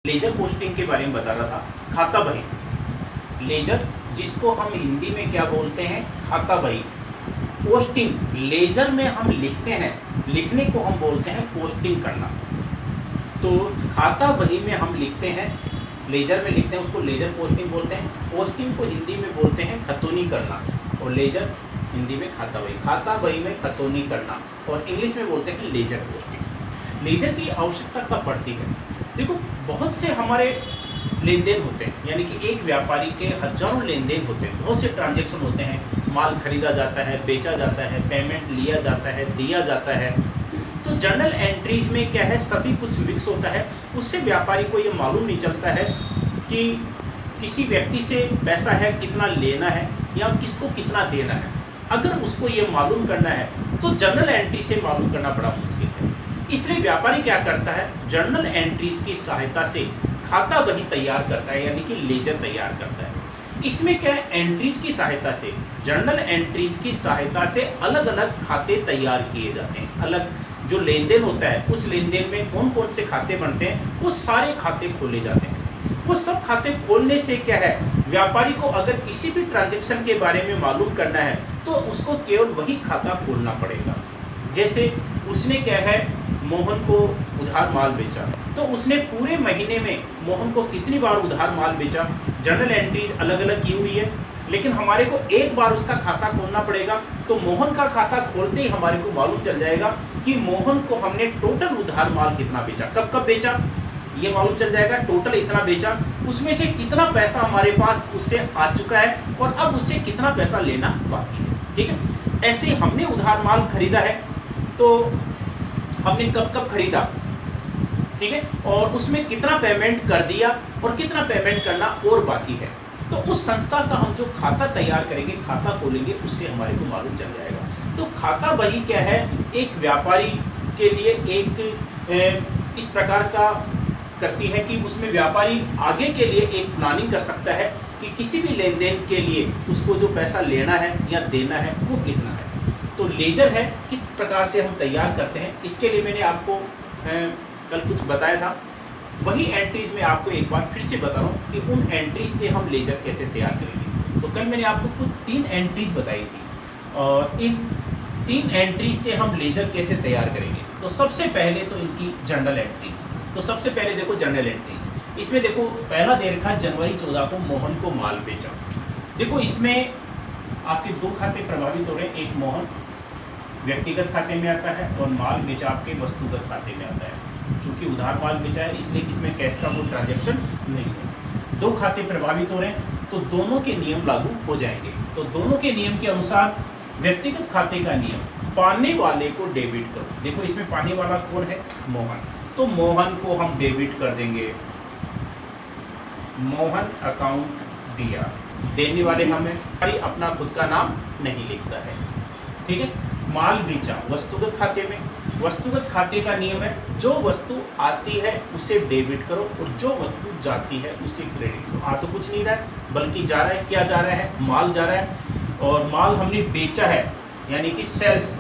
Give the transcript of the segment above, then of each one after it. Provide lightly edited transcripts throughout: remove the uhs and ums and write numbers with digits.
Ledger posting के बारे में बता रहा था। खाता बही, लेजर जिसको हम हिंदी में क्या बोलते हैं, खाता बही। पोस्टिंग, लेजर में हम लिखते हैं, लिखने को हम बोलते हैं पोस्टिंग करना। तो खाता बही में हम लिखते हैं, लेजर में लिखते हैं, उसको लेजर पोस्टिंग बोलते हैं। पोस्टिंग को हिंदी में बोलते हैं खतौनी करना, और लेजर हिंदी में खाता बही। खाता बही में खतौनी करना, और इंग्लिश में बोलते हैं कि लेजर पोस्टिंग। लेजर की आवश्यकता कब पड़ती है? देखो, बहुत से हमारे लेन देन होते हैं, यानी कि एक व्यापारी के हजारों लेन देन होते हैं, बहुत से ट्रांजैक्शन होते हैं, माल खरीदा जाता है, बेचा जाता है, पेमेंट लिया जाता है, दिया जाता है। तो जर्नल एंट्रीज में क्या है, सभी कुछ मिक्स होता है। उससे व्यापारी को ये मालूम नहीं चलता है कि किसी व्यक्ति से पैसा है कितना लेना है या किसको कितना देना है। अगर उसको ये मालूम करना है तो जर्नल एंट्री से मालूम करना बड़ा मुश्किल है। इसलिए व्यापारी क्या करता है, जर्नल एंट्रीज की सहायता से खाता बही तैयार करता है, यानी कि लेजर तैयार करता है। इसमें क्या है, एंट्रीज की सहायता से, जर्नल एंट्रीज की सहायता से अलग अलग खाते तैयार किए जाते हैं। अलग जो लेन देन होता है, उस लेन देन में कौन कौन से खाते बनते हैं, वो सारे खाते खोले जाते हैं। वो सब खाते खोलने से क्या है, व्यापारी को अगर किसी भी ट्रांजैक्शन के बारे में मालूम करना है तो उसको केवल वही खाता खोलना पड़ेगा। जैसे उसने क्या है, मोहन को उधार माल बेचा, तो उसने पूरे महीने में मोहन को कितनी बार उधार माल बेचा, जर्नल एंट्रीज अलग अलग की हुई है, लेकिन हमारे को एक बार उसका खाता खोलना पड़ेगा। तो मोहन का खाता खोलते ही हमारे को मालूम चल जाएगा कि मोहन को हमने टोटल उधार माल कितना बेचा, कब कब बेचा, ये मालूम चल जाएगा। टोटल इतना बेचा, उसमें से कितना पैसा हमारे पास उससे आ चुका है और अब उससे कितना पैसा लेना बाकी है। ठीक है, ऐसे ही हमने उधार माल खरीदा है, तो हमने कब कब खरीदा, ठीक है, और उसमें कितना पेमेंट कर दिया और कितना पेमेंट करना और बाकी है। तो उस संस्था का हम जो खाता तैयार करेंगे, खाता खोलेंगे, उससे हमारे को मालूम चल जाएगा। तो खाता बही क्या है, एक व्यापारी के लिए एक इस प्रकार का करती है कि उसमें व्यापारी आगे के लिए एक प्लानिंग कर सकता है कि किसी भी लेन देन के लिए उसको जो पैसा लेना है या देना है वो कितना है। तो लेजर है, किस प्रकार से हम तैयार करते हैं, इसके लिए मैंने आपको कल कुछ बताया था। वही एंट्रीज में आपको एक बार फिर से बता रहा हूँ कि उन एंट्रीज से हम लेजर कैसे तैयार करेंगे। तो कल मैंने आपको कुछ 3 एंट्रीज बताई थी, और इन 3 एंट्रीज से हम लेजर कैसे तैयार करेंगे। तो सबसे पहले तो इनकी जर्नल एंट्रीज। तो सबसे पहले देखो जर्नल एंट्रीज, इसमें देखो पहला दे रखा है जनवरी 14 को मोहन को माल बेचा। देखो इसमें आपके 2 खाते प्रभावित हो रहे हैं, एक मोहन व्यक्तिगत खाते में आता है और माल बेचा आपके वस्तुगत खाते में आता है। चूंकि उधार माल बेचा है इसलिए इसमें कैश का कोई ट्रांजैक्शन नहीं है। 2 खाते प्रभावित हो रहे हैं तो दोनों के नियम लागू हो जाएंगे। तो दोनों के नियम के अनुसार व्यक्तिगत खाते का नियम, पाने वाले को डेबिट करो। देखो इसमें पाने वाला कौन है, मोहन, तो मोहन को हम डेबिट कर देंगे, मोहन अकाउंट दिया। देने वाले हमें अपना खुद का नाम नहीं लिखता है। ठीक है, माल बेचा वस्तुगत खाते में, वस्तुगत खाते का नियम है जो वस्तु आती है उसे डेबिट करो और जो वस्तु जाती है उसे क्रेडिट करो। आ तो कुछ नहीं रहा है बल्कि जा रहा है, क्या जा रहा है, माल जा रहा है, और माल हमने बेचा है यानी कि सेल्स,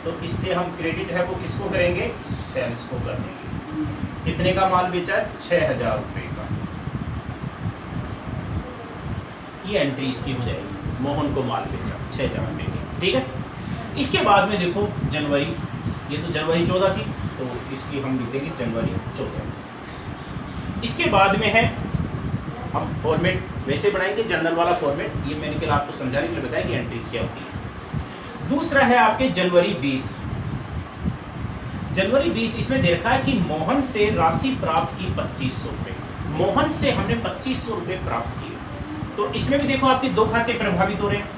तो इसलिए हम क्रेडिट है वो किसको करेंगे, सेल्स को कर देंगे। कितने का माल बेचा है, 6000 रुपये का। ये एंट्री इसकी हो जाएगी, मोहन को माल बेचा 6000 रुपये की। ठीक है, इसके बाद में देखो जनवरी, ये तो जनवरी 14 थी तो इसकी हम लिख देंगे जनवरी 14। इसके बाद में है हम फॉर्मेट वैसे बनाएंगे जर्नल वाला फॉर्मेट, ये मैंने कल आपको समझाने के लिए बताया कि एंट्रीज क्या होती है। दूसरा है आपके जनवरी 20। जनवरी 20 इसमें देखा है कि मोहन से राशि प्राप्त की 2500 रुपये। मोहन से हमने 2500 रुपये प्राप्त किए। तो इसमें भी देखो आपके 2 खाते प्रभावित हो रहे हैं।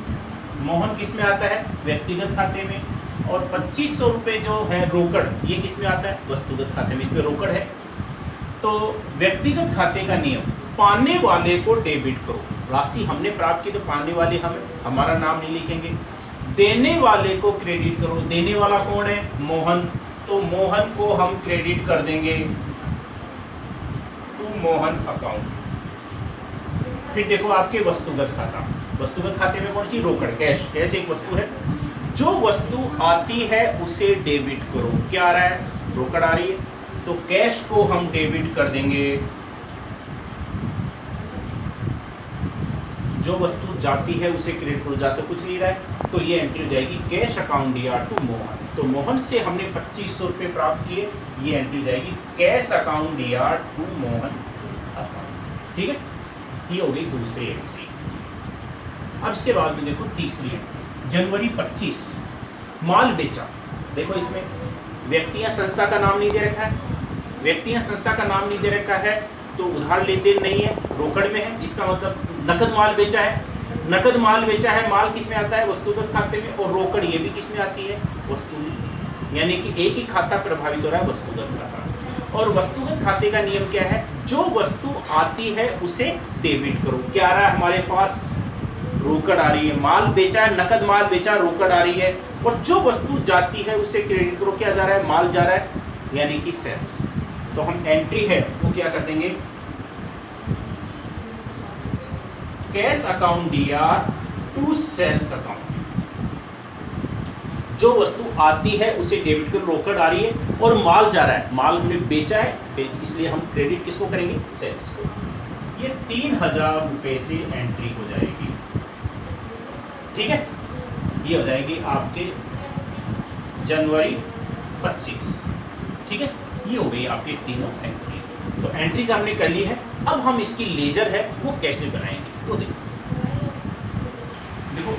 मोहन किस में आता है, व्यक्तिगत खाते में, और 2500 रुपये जो है रोकड़, ये किस में आता है, वस्तुगत खाते में, इसमें रोकड़ है। तो व्यक्तिगत खाते का नियम, पाने वाले को डेबिट करो। राशि हमने प्राप्त की तो पाने वाले हमारा नाम नहीं लिखेंगे। देने वाले को क्रेडिट करो। देने वाला कौन है, मोहन, तो मोहन को हम क्रेडिट कर देंगे टू मोहन अकाउंट। फिर देखो आपके वस्तुगत खाता, वस्तुगत खाते में कौन सी, रोकड़, कैश। कैश एक वस्तु है, जो वस्तु आती है उसे डेबिट करो। क्या आ रहा है, रोकड़ आ रही है, तो कैश को हम डेबिट कर देंगे, जो वस्तु जाती है उसे क्रेडिट करो, जाते कुछ नहीं रहा है, तो ये एंट्री हो जाएगी cash account DR to Mohan. तो मोहन से हमने 2500 रुपये प्राप्त किए, ये एंट्री हो जाएगी cash account DR to Mohan account. ठीक है, ये हो गई दूसरी एंट्री। अब इसके बाद में देखो तीसरी एंट्री, जनवरी 25 माल बेचा। देखो इसमें व्यक्ति या संस्था का नाम नहीं दे रखा है, व्यक्ति या संस्था का नाम नहीं दे रखा है, तो उधार लेन देन नहीं है, रोकड़ में है, इसका मतलब नकद माल बेचा है। नकद माल बेचा है, माल किस में आता है, वस्तुगत खाते में, और रोकड़ ये भी किस में आती है, वस्तु, यानी कि एक ही खाता प्रभावित हो रहा है, वस्तुगत खाता। और वस्तुगत खाते का नियम क्या है, जो वस्तु आती है उसे डेबिट करो। क्या आ रहा है हमारे पास, रोकड़ आ रही है, माल बेचा है, नकद माल बेचा, रोकड़ आ रही है, और जो वस्तु जाती है उसे क्रेडिट करो। क्या जा रहा है, माल जा रहा है, यानी कि सेल्स। तो हम एंट्री है वो क्या कर देंगे, cash account DR to sales account. जो वस्तु आती है उसे डेबिट करो, रोकड़ आ रही है, और माल जा रहा है, माल हमने बेचा है, इसलिए हम क्रेडिट किसको करेंगे, सेल्स को। ये 3000 रुपए से एंट्री हो जाएगी। ठीक है, ये हो जाएगी आपके जनवरी 25। ठीक है, ये हो गई आपके तीनों एंट्रीज। तो एंट्रीज हमने कर ली है, अब हम इसकी लेजर है वो कैसे बनाएंगे वो देखो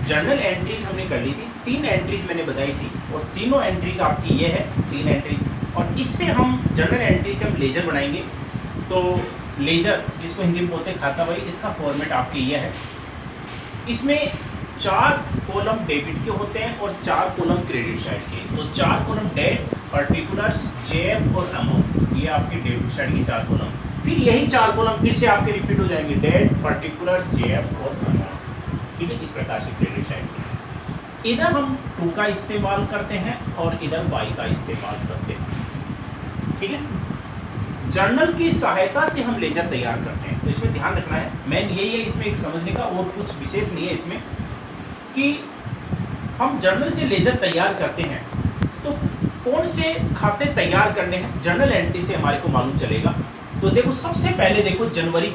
जर्नल एंट्रीज हमने कर ली थी, 3 एंट्रीज मैंने बताई थी, और तीनों एंट्रीज आपकी ये है 3 एंट्रीज, और इससे हम जर्नल एंट्री से हम लेजर बनाएंगे। तो लेजर जिसको हिंदी में बोलते हैं खाता बही, इसका फॉर्मेट आपके ये है, इसमें 4 कॉलम डेबिट के होते हैं और 4 कॉलम क्रेडिट साइड के। तो 4 कॉलम डेट, पर्टिकुलर्स, जेएफ और अमाउंट, ये आपके डेबिट साइड की 4 कॉलम। फिर यही 4 कॉलम फिर से आपके रिपीट हो जाएंगे, डेट, पर्टिकुलर्स, जेएफ और अमाउंट। ठीक है, इस प्रकार से क्रेडिट साइड के इधर हम टू का इस्तेमाल करते हैं और इधर वाई का इस्तेमाल करते हैं। ठीक है, जर्नल की सहायता से हम लेजर तैयार करते हैं। तो इसमें ध्यान रखना है, मेन यही है इसमें एक समझने का, और कुछ विशेष नहीं है इसमें, कि हम जर्नल से लेजर तैयार करते हैं तो कौन से खाते तैयार करने हैं, जर्नल एंट्री से हमारे को मालूम चलेगा। तो देखो सबसे पहले देखो जनवरी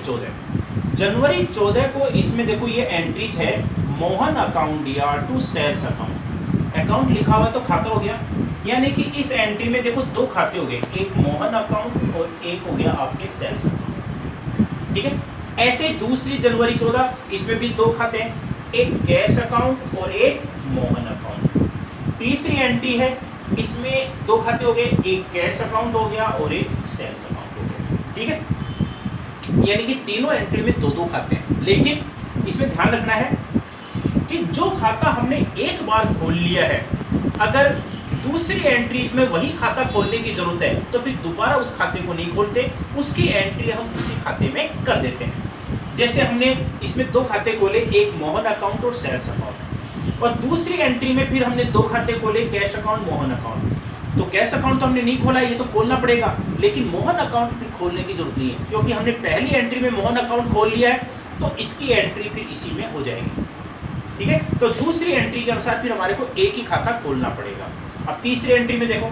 14 को, इसमें देखो ये एंट्रीज है, Mohan account DR to sales account. Account लिखा हुआ तो खाता हो गया, यानी कि इस एंट्री में देखो 2 खाते हो गए, एक मोहन अकाउंट और एक हो गया आपके सेल्स अकाउंट। ठीक है, ऐसे दूसरी जनवरी 14, इसमें भी 2 खाते हैं, एक कैश अकाउंट और एक मोहन अकाउंट। तीसरी एंट्री है, इसमें 2 खाते हो गए, एक कैश अकाउंट हो गया और एक सेल्स अकाउंट हो गया। ठीक है, यानी कि तीनों एंट्री में 2-2 खाते हैं, लेकिन इसमें ध्यान रखना है कि जो खाता हमने एक बार खोल लिया है, अगर दूसरी एंट्रीज में वही खाता खोलने की जरूरत है तो फिर दोबारा उस खाते को नहीं खोलते, उसकी एंट्री हम उसी खाते में कर देते हैं। जैसे हमने इसमें 2 खाते खोले, एक मोहन अकाउंट और सेल्स अकाउंट, और दूसरी एंट्री में फिर हमने 2 खाते खोले, कैश अकाउंट, मोहन अकाउंट। तो कैश अकाउंट तो हमने नहीं खोला, ये तो खोलना पड़ेगा, लेकिन मोहन अकाउंट फिर खोलने की जरूरत नहीं है, क्योंकि हमने पहली एंट्री में मोहन अकाउंट खोल लिया है, तो इसकी एंट्री फिर इसी में हो जाएगी। ठीक है, तो दूसरी एंट्री के अनुसार फिर हमारे को एक ही खाता खोलना पड़ेगा। अब तीसरी एंट्री में देखो,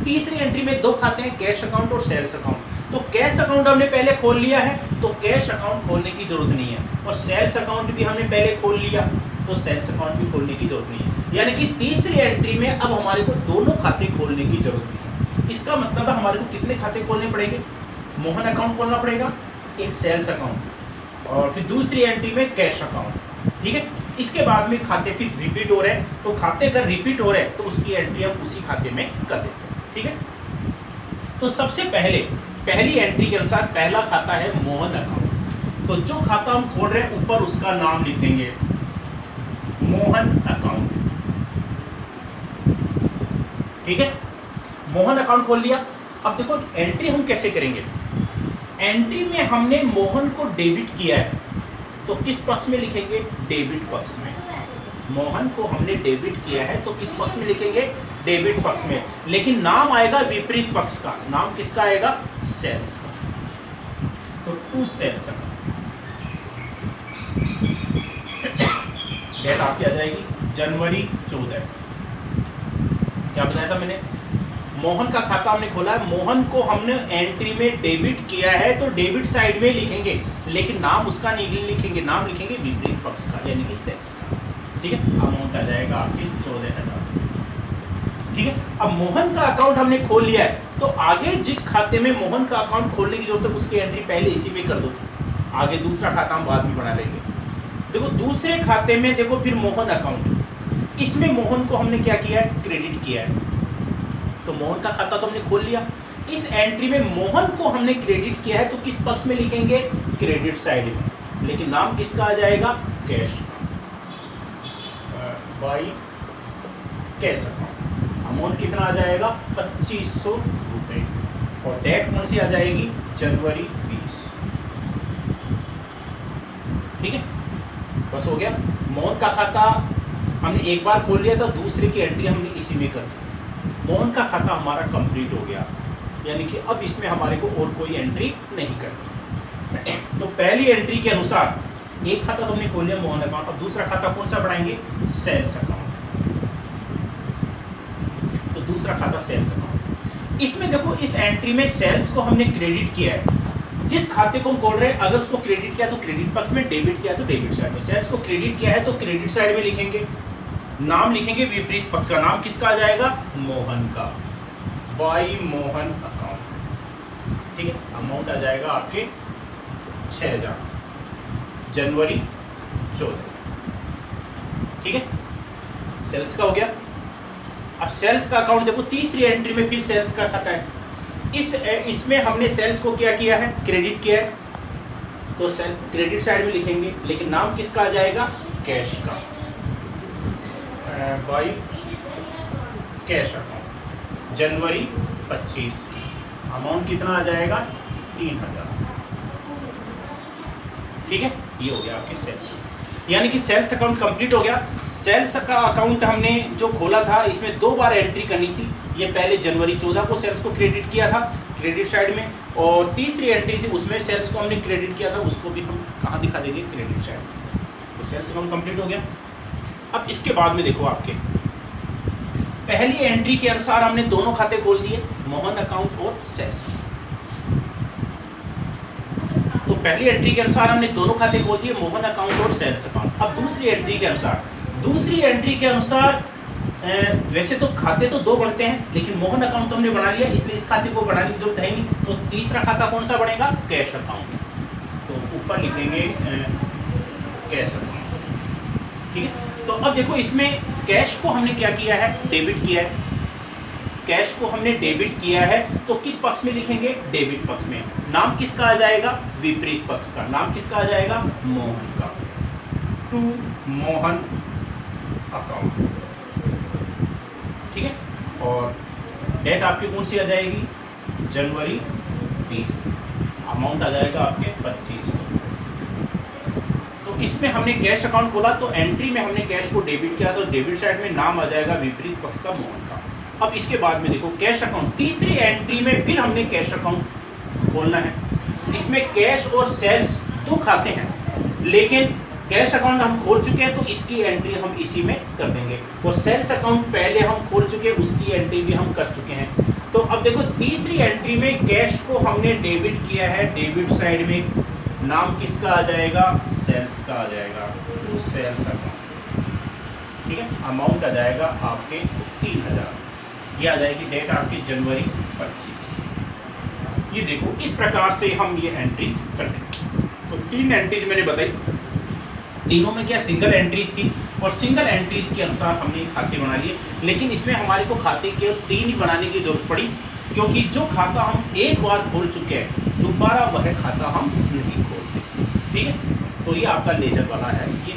तीसरी एंट्री में 2 खाते हैं, कैश अकाउंट और सेल्स अकाउंट। तो कैश अकाउंट हमने पहले खोल लिया है, तो कैश अकाउंट खोलने की जरूरत नहीं है, और सेल्स अकाउंट भी हमने पहले खोल लिया, तो सेल्स अकाउंट भी खोलने की जरूरत नहीं है। यानी कि तीसरी एंट्री में अब हमारे को दोनों खाते खोलने की जरूरत नहीं है। इसका मतलब है हमारे को कितने खाते खोलने पड़ेंगे, मोहन अकाउंट खोलना पड़ेगा, एक सेल्स अकाउंट, और फिर दूसरी एंट्री में कैश अकाउंट। ठीक है, इसके बाद में खाते फिर रिपीट हो रहे हैं, तो खाते अगर रिपीट हो रहे हैं तो उसकी एंट्री हम उसी खाते में कर देते हैं। ठीक है, तो सबसे पहली एंट्री के अनुसार पहला खाता है मोहन अकाउंट। तो जो खाता हम खोल रहे हैं ऊपर उसका नाम लिख देंगे, मोहन अकाउंट। ठीक है, मोहन अकाउंट खोल लिया। अब देखो एंट्री हम कैसे करेंगे, एंट्री में हमने मोहन को डेबिट किया है, तो किस पक्ष में लिखेंगे, डेबिट पक्ष में। मोहन को हमने डेबिट किया है तो किस पक्ष में लिखेंगे, डेबिट पक्ष में, लेकिन नाम आएगा विपरीत पक्ष का, नाम किसका आएगा, सेल्स का। तो टू सेल्स डेट आपकी आ जाएगी जनवरी 14। क्या बताया था मैंने, मोहन का खाता हमने खोला है, मोहन को हमने एंट्री में डेबिट किया है तो डेबिट साइड में लिखेंगे, लेकिन नाम उसका नहीं लिखेंगे, नाम लिखेंगे विपरीत पक्ष का यानी कि सेल्स का। ठीक है, अमाउंट आ जाएगा आपके 14,000। ठीक है, अब मोहन का अकाउंट हमने खोल लिया है तो आगे जिस खाते में मोहन का अकाउंट खोलने की जरूरत है उसकी एंट्री पहले इसी में कर दो, आगे दूसरा खाता हम बाद में बना लेंगे। देखो दूसरे खाते में देखो फिर मोहन अकाउंट, इसमें मोहन को हमने क्या किया है, क्रेडिट किया है। तो मोहन का खाता तो हमने खोल लिया, इस एंट्री में मोहन को हमने क्रेडिट किया है तो किस पक्ष में लिखेंगे, क्रेडिट साइड में, लेकिन नाम किसका आ जाएगा, कैश का, बाई कैश अकाउंट। अमाउंट कितना आ जाएगा, 2500 रुपये, और डेट कौन सी आ जाएगी, जनवरी 20। ठीक है, बस हो गया। मोहन का खाता हमने एक बार खोल लिया था, दूसरे की एंट्री हमने इसी में कर दी, मोहन का खाता हमारा कंप्लीट हो गया, यानी कि अब इसमें हमारे को और कोई एंट्री नहीं करनी। तो पहली एंट्री के अनुसार एक खाता तो हमने खोल लिया मोहन अकाउंट, अब दूसरा खाता कौन सा बढ़ाएंगे, सेल्स अकाउंट। तो दूसरा खाता सेल्स अकाउंट, इसमें देखो इस एंट्री में सेल्स को हमने क्रेडिट किया है, जिस खाते को हम खोल रहे हैं अगर उसको क्रेडिट किया तो क्रेडिट पक्ष में, डेबिट किया तो डेबिट साइड में। सेल्स को क्रेडिट किया है तो क्रेडिट साइड में लिखेंगे, नाम लिखेंगे विपरीत पक्ष का, नाम किसका आ जाएगा, मोहन का, बाई मोहन अकाउंट। ठीक है, अमाउंट आ जाएगा आपके 6,000, जनवरी 14। ठीक है, सेल्स का हो गया। अब सेल्स का अकाउंट देखो तीसरी एंट्री में फिर सेल्स का खाता है, इसमें हमने सेल्स को क्या किया है, क्रेडिट किया है, तो सेल क्रेडिट साइड में लिखेंगे, लेकिन नाम किसका आ जाएगा, कैश का, by cash account, January 25। Amount कितना आ जाएगा, 3,000। ठीक है, ये हो गया आपके सेल्स, यानी कि सेल्स अकाउंट कंप्लीट हो गया। सेल्स का अकाउंट हमने जो खोला था इसमें 2 बार एंट्री करनी थी, ये पहले जनवरी 14 को सेल्स को क्रेडिट किया था क्रेडिट साइड में, और तीसरी एंट्री थी उसमें सेल्स को हमने क्रेडिट किया था, उसको भी हम कहाँ दिखा देंगे, क्रेडिट साइड। तो सेल्स अकाउंट कंप्लीट हो गया। अब इसके बाद में देखो आपके पहली एंट्री के अनुसार हमने दोनों खाते खोल दिए, मोहन अकाउंट और सेल्स। तो पहली एंट्री के अनुसार हमने दोनों खाते खोल दिए, मोहन अकाउंट और सेल्स अकाउंट। अब दूसरी एंट्री के अनुसार वैसे तो खाते तो 2 बनते हैं, लेकिन मोहन अकाउंट तो हमने बना लिया, इसलिए इस खाते को बनाने की जरूरत है नहीं, तो तीसरा खाता कौन सा बनेगा, कैश अकाउंट। तो ऊपर लिखेंगे कैश अकाउंट। ठीक है, तो अब देखो इसमें कैश को हमने क्या किया है, डेबिट किया है, कैश को हमने डेबिट किया है तो किस पक्ष में लिखेंगे, डेबिट पक्ष में। नाम किसका आ जाएगा, विपरीत पक्ष का, नाम किसका आ जाएगा, मोहन का, टू मोहन अकाउंट। ठीक है, और डेट आपकी कौन सी आ जाएगी, जनवरी 20। अमाउंट आ जाएगा आपके 2500। तो इसमें हमने कैश अकाउंट खोला तो एंट्री में हमने कैश को डेबिट किया तो डेबिट साइड में नाम आ जाएगा विपरीत पक्ष का, मोहन का। अब इसके बाद में देखो कैश अकाउंट, तीसरी एंट्री में फिर हमने कैश अकाउंट खोलना है। इसमें कैश और सेल्स 2 खाते हैं, लेकिन कैश अकाउंट हम खोल चुके हैं तो इसकी एंट्री हम इसी में कर देंगे, और सेल्स अकाउंट पहले हम खोल चुके हैं उसकी एंट्री भी हम कर चुके हैं। तो अब देखो तीसरी एंट्री में कैश को हमने डेबिट किया है, डेबिट साइड में नाम किसका आ जाएगा, सेल्स का आ जाएगा, तो सेल्स अकाउंट। ठीक है, अमाउंट आ जाएगा आपके 3,000, ये आ जाएगी डेट आपकी जनवरी 25। ये देखो इस प्रकार से हम ये एंट्रीज कर लेंगे। तो 3 एंट्रीज मैंने बताई, तीनों में क्या सिंगल एंट्रीज थी, और सिंगल एंट्रीज के अनुसार हमने खाते बना लिए, लेकिन इसमें हमारे को खाते केवल 3 ही बनाने की जरूरत पड़ी, क्योंकि जो खाता हम एक बार खोल चुके हैं दोबारा वह खाता हम नहीं खोलते। ठीक है, तो ये आपका लेजर वाला है, ये